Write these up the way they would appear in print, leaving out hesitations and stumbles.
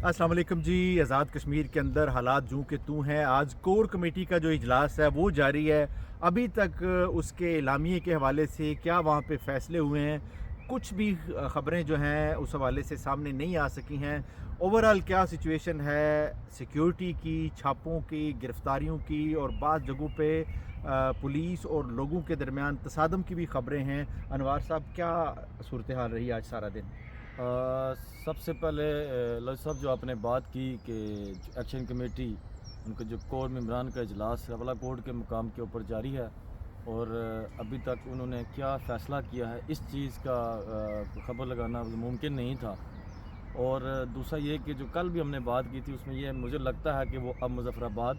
अस्सलाम वालेकुम जी। आज़ाद कश्मीर के अंदर हालात जूं के तूं हैं। आज कोर कमेटी का जो इजलास है वो जारी है। अभी तक उसके एलामिये के हवाले से क्या वहाँ पे फ़ैसले हुए हैं, कुछ भी ख़बरें जो हैं उस हवाले से सामने नहीं आ सकी हैं। ओवरऑल क्या सिचुएशन है सिक्योरिटी की, छापों की, गिरफ़्तारियों की, और बाज़ जगहों पे पुलिस और लोगों के दरमियान तसादम की भी ख़बरें हैं। अनवार साहब, क्या सूरत हाल रही आज सारा दिन? सबसे पहले लॉ साहब जो आपने बात की कि एक्शन कमेटी उनके जो कोर मेम्बरान का इजलास रवला कोर्ट के मुकाम के ऊपर जारी है और अभी तक उन्होंने क्या फ़ैसला किया है इस चीज़ का ख़बर लगाना मुमकिन नहीं था। और दूसरा ये कि जो कल भी हमने बात की थी उसमें ये मुझे लगता है कि वो अब मुज़फ़्फ़राबाद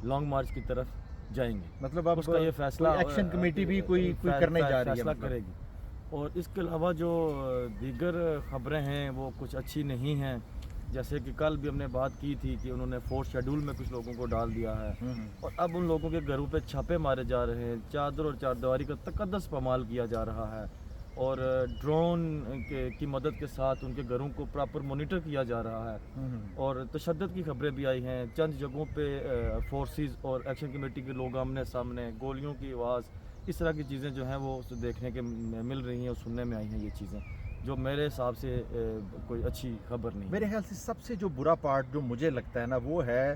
लॉन्ग मार्च की तरफ जाएंगे। मतलब अब उसका ये फ़ैसला एक्शन कमेटी भी कोई करने जा रही है, फ़ैसला मतलब करेगी। और इसके अलावा जो दीगर ख़बरें हैं वो कुछ अच्छी नहीं हैं। जैसे कि कल भी हमने बात की थी कि उन्होंने फोर्थ शेड्यूल में कुछ लोगों को डाल दिया है और अब उन लोगों के घरों पे छापे मारे जा रहे हैं, चादर और चारदीवारी का तकद्दस पामाल किया जा रहा है और ड्रोन की मदद के साथ उनके घरों को प्रॉपर मॉनिटर किया जा रहा है। और तशद्दुद की खबरें भी आई हैं। चंद जगहों पे फोर्सेस और एक्शन कमेटी के लोग आमने सामने, गोलियों की आवाज़, इस तरह की चीज़ें जो हैं वो देखने के मिल रही हैं और सुनने में आई हैं। ये चीज़ें जो मेरे हिसाब से कोई अच्छी खबर नहीं। मेरे ख्याल से सबसे जो बुरा पार्ट जो मुझे लगता है ना वो है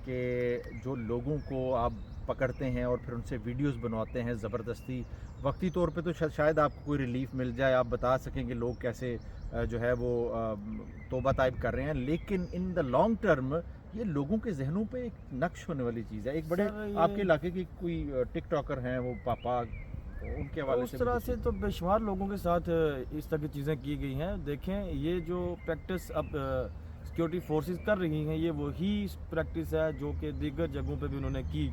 कि जो लोगों को आप पकड़ते हैं और फिर उनसे वीडियोस बनवाते हैं ज़बरदस्ती। वक्ती तौर पे तो शायद आपको कोई रिलीफ मिल जाए, आप बता सकेंगे लोग कैसे जो है वो तौबा ताइब कर रहे हैं, लेकिन इन द लॉन्ग टर्म ये लोगों के जहनों पे एक नक्श होने वाली चीज़ है। एक बड़े आपके इलाके की कोई टिकटॉकर हैं वो पापा, उनके हवाले उस से तरह से तो बेशुमार लोगों के साथ इस तरह की चीज़ें की गई हैं। देखें, ये जो प्रैक्टिस अब सिक्योरिटी फोर्सेस कर रही हैं ये वही प्रैक्टिस है जो कि दीगर जगहों पे भी उन्होंने की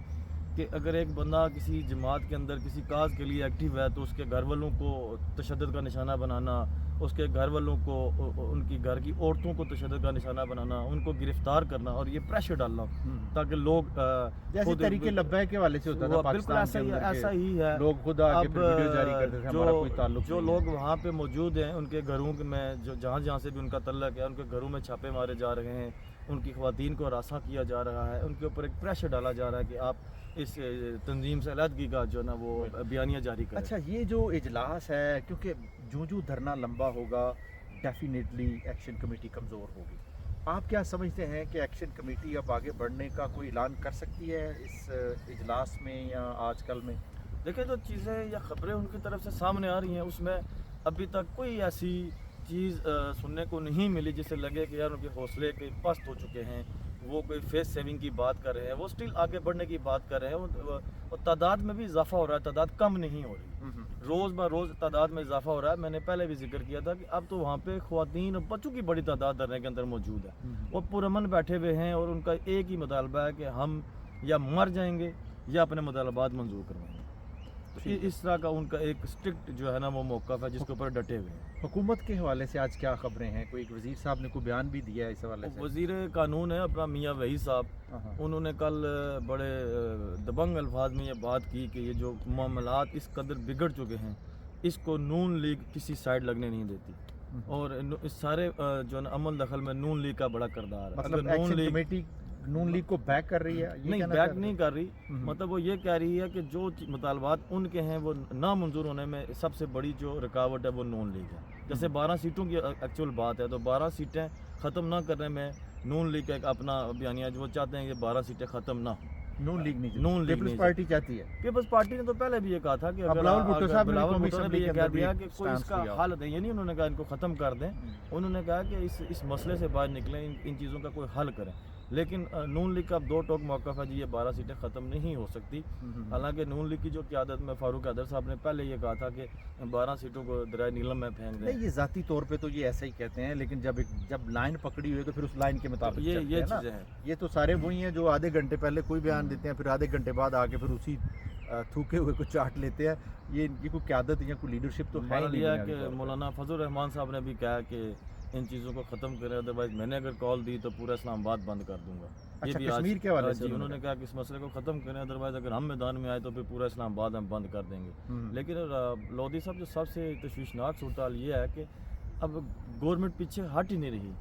कि अगर एक बंदा किसी जमात के अंदर किसी काज के लिए एक्टिव है तो उसके घर वालों को तशद्दुद का निशाना बनाना, उसके घर वालों को उनकी घर की औरतों को तशद्दुद का निशाना बनाना, उनको गिरफ्तार करना और ये प्रेशर डालना ताकि लोग जैसे तरीके लब्बैक के वाले से होता था बिल्कुल ऐसा ही है। लोग खुद आके फिर वीडियो जारी करते थे, हमारा कोई ताल्लुक जो नहीं लोग वहाँ पे मौजूद हैं उनके घरों में जो जहाँ से भी उनका तल्लक है उनके घरों में छापे मारे जा रहे हैं, उनकी ख़वातीन को हरासा किया जा रहा है, उनके ऊपर एक प्रेशर डाला जा रहा है कि आप इस तंजीम से अलहदगी का जो ना वो बयानिया जारी करें। अच्छा, ये जो इजलास है, क्योंकि जो धरना लंबा होगा डेफिनेटली एक्शन कमेटी कमज़ोर होगी। आप क्या समझते हैं कि एक्शन कमेटी अब आगे बढ़ने का कोई ऐलान कर सकती है इस इजलास में या आजकल में? देखिए, जो चीज़ें या ख़बरें उनकी तरफ से सामने आ रही हैं उसमें अभी तक कोई ऐसी चीज़ सुनने को नहीं मिली जिससे लगे कि यार उनके हौसले के पस्त हो चुके हैं, वो कोई फेस सेविंग की बात कर रहे हैं, वो स्टिल आगे बढ़ने की बात कर रहे हैं। और तादाद में भी इजाफा हो रहा है, तादाद कम नहीं हो रही, रोज़ ब रोज़ तादाद में इजाफा हो रहा है। मैंने पहले भी जिक्र किया था कि अब तो वहाँ पे ख्वातीन और बच्चों की बड़ी तादाद धरने के अंदर मौजूद है। वो पुरअमन बैठे हुए हैं और उनका एक ही मुतालबा है कि हम या मर जाएंगे या अपने मुतालबात मंजूर करवाएंगे। तो इस तरह का उनका एक स्ट्रिक्ट जो है ना वो मौक़िफ़ है जिसके ऊपर डटे हुए हैं। हुकूमत के हवाले से आज क्या खबरें हैं? कोई एक वज़ीर साहब ने कोई बयान भी दिया है इस हवाले से? वज़ीर कानून है अपना मियाँ वही साहब, उन्होंने कल बड़े दबंग अल्फाज में ये बात की कि ये जो मामलात इस कदर बिगड़ चुके हैं इसको नून लीग किसी साइड लगने नहीं देती और इस सारे जो है अमल दखल में नून लीग का बड़ा किरदार है। मतलब अगर एक्शन कमेटी नून लीग को बैक कर रही है? ये नहीं, कहना बैक चाह नहीं कर रही, मतलब वो ये कह रही है कि जो मुतालबात उनके हैं वो ना मंजूर होने में सबसे बड़ी जो रुकावट है वो नून लीग है। जैसे 12 सीटों की एक्चुअल बात है तो 12 सीटें ख़त्म ना करने में नून लीग का एक अपना बयानिया जो वो चाहते हैं कि 12 सीटें ख़त्म ना हो। नून लीग नहीं, नून लीग पीपल्स पार्टी चाहती है। पीपल्स पार्टी ने तो पहले भी ये कहा था कि अगर बिलावल भुट्टो साहब बिलावल भुट्टो ने भी ये कह दिया कि कोई स्टैंड इसका लिया। हल दें, ये नहीं उन्होंने कहा इनको ख़त्म कर दें, उन्होंने कहा कि इस मसले से बाहर निकलें, इन चीज़ों का कोई हल करें। लेकिन नून लीग का अब दो टोक मौक़िफ़ है जी, ये 12 सीटें ख़त्म नहीं हो सकती। हालांकि नून लीग की जो क़यादत में फ़ारूक हैदर साहब ने पहले ये कहा था कि 12 सीटों को दरिया नीलम में फेंक दें। नहीं, ये ज़ाती तौर पे तो ये ऐसा ही कहते हैं, लेकिन जब लाइन पकड़ी हुई है तो फिर उस लाइन के मुताबिक ये चीज़ें हैं। ये तो सारे वही हैं जो आधे घंटे पहले कोई बयान देते हैं, फिर आधे घंटे बाद आके फिर उसी थूके हुए को चाट लेते हैं। ये इनकी कोई क़यादत या कोई लीडरशिप तो है ही नहीं। कि मौलाना फजल रहमान साहब ने भी कहा कि इन चीज़ों को ख़त्म करें, अदरवाइज़ मैंने अगर कॉल दी तो पूरा इस्लामाबाद बंद कर दूंगा। अच्छा, ये भी कश्मीर के हवाले से उन्होंने कहा कि इस मसले को ख़त्म करें, अदरवाइज़ अगर हम मैदान में आए तो फिर पूरा इस्लामाबाद हम बंद कर देंगे। लेकिन लोधी साहब जो सबसे तशवीशनाक सूरत हाल ये है कि اب گورنمنٹ پیچھے ہٹ ہی نہیں رہی.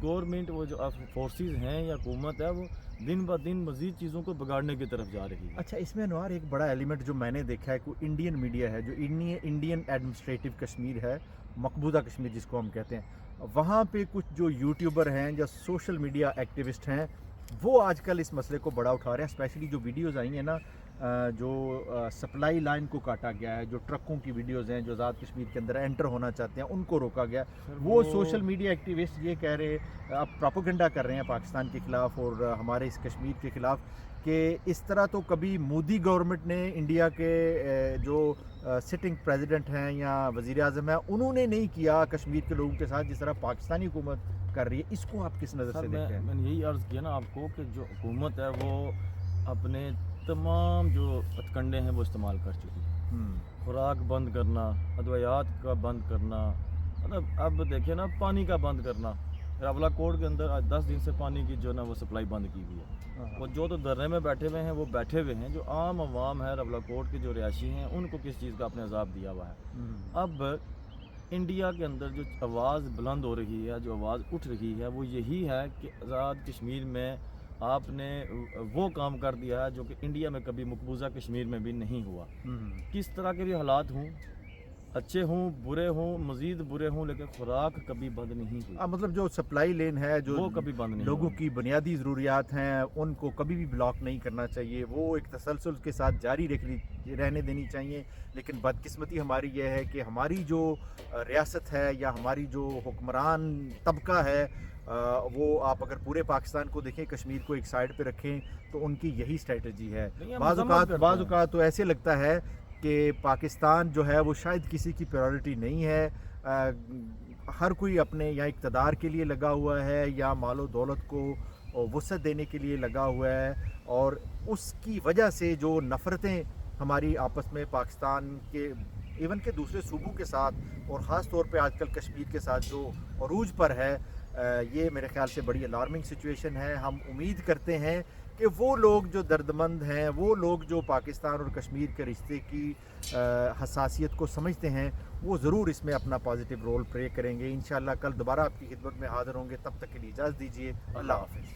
گورنمنٹ وہ جو فورسز ہیں یا حکومت ہے وہ دن بہ دن مزید چیزوں کو بگاڑنے کی طرف جا رہی ہے. اچھا اس میں انوار ایک بڑا ایلیمنٹ جو میں نے دیکھا ہے کہ انڈین میڈیا ہے جو انڈین ایڈمنسٹریٹو کشمیر ہے, مقبوضہ کشمیر جس کو ہم کہتے ہیں, وہاں پہ کچھ جو یوٹیوبر ہیں یا سوشل میڈیا ایکٹیوسٹ ہیں وہ آج کل اس مسئلے کو بڑا اٹھا رہے ہیں. اسپیشلی جو ویڈیوز آئی ہیں نا جو سپلائی لائن کو کاٹا گیا ہے, جو ٹرکوں کی ویڈیوز ہیں جو آزاد کشمیر کے اندر انٹر ہونا چاہتے ہیں ان کو روکا گیا, وہ سوشل میڈیا ایکٹیوسٹ یہ کہہ رہے اب پراپوگنڈا کر رہے ہیں پاکستان کے خلاف اور ہمارے اس کشمیر کے خلاف کہ اس طرح تو کبھی مودی گورنمنٹ نے انڈیا کے جو سٹنگ پریزیڈنٹ ہیں یا وزیر اعظم ہیں انہوں نے نہیں کیا کشمیر کے لوگوں کے ساتھ جس طرح پاکستانی حکومت کر رہی ہے. اس کو آپ کس نظر سے دیکھتے ہیں؟ میں نے یہی عرض کیا نا آپ کو کہ جو حکومت ہے وہ اپنے تمام جو ہتھ کنڈے ہیں وہ استعمال کر چکی ہے. خوراک بند کرنا, ادویات کا بند کرنا, مطلب اب دیکھیں نا پانی کا بند کرنا. راولا کوٹ کے اندر آج 10 دن سے پانی کی جو نا وہ سپلائی بند کی ہوئی ہے. وہ جو تو دھرنے میں بیٹھے ہوئے ہیں وہ بیٹھے ہوئے ہیں, جو عام عوام ہے راولا کوٹ کے جو رہائشی ہیں ان کو کس چیز کا اپنے عذاب دیا ہوا ہے. اب انڈیا کے اندر جو آواز بلند ہو رہی ہے, جو آواز اٹھ رہی ہے وہ یہی ہے کہ آزاد کشمیر میں آپ نے وہ کام کر دیا ہے جو کہ انڈیا میں کبھی مقبوضہ کشمیر میں بھی نہیں ہوا. کس طرح کے بھی حالات ہوں, اچھے ہوں برے ہوں مزید برے ہوں, لیکن خوراک کبھی بند نہیں ہوئی. مطلب جو سپلائی لین ہے جو وہ کبھی بند نہیں لوگوں کی بنیادی ضروریات ہیں ان کو کبھی بھی بلاک نہیں کرنا چاہیے, وہ ایک تسلسل کے ساتھ جاری رہنے دینی چاہیے. لیکن بدقسمتی ہماری یہ ہے کہ ہماری جو ریاست ہے یا ہماری جو حکمران طبقہ ہے وہ آپ اگر پورے پاکستان کو دیکھیں کشمیر کو ایک سائڈ پہ رکھیں تو ان کی یہی اسٹریٹجی ہے. بعض اوقات تو ایسے لگتا ہے کہ پاکستان جو ہے وہ شاید کسی کی پریورٹی نہیں ہے, ہر کوئی اپنے یا اقتدار کے لیے لگا ہوا ہے یا مال و دولت کو وسعت دینے کے لیے لگا ہوا ہے, اور اس کی وجہ سے جو نفرتیں ہماری آپس میں پاکستان کے ایون کہ دوسرے صوبوں کے ساتھ اور خاص طور پہ آج کل کشمیر کے ساتھ جو عروج پر ہے, یہ میرے خیال سے بڑی الارمنگ سچویشن ہے. ہم امید کرتے ہیں کہ وہ لوگ جو دردمند ہیں, وہ لوگ جو پاکستان اور کشمیر کے رشتے کی حساسیت کو سمجھتے ہیں, وہ ضرور اس میں اپنا پازیٹیو رول پلے کریں گے. انشاءاللہ کل دوبارہ آپ کی خدمت میں حاضر ہوں گے, تب تک کے لیے اجازت دیجیے. اللہ حافظ.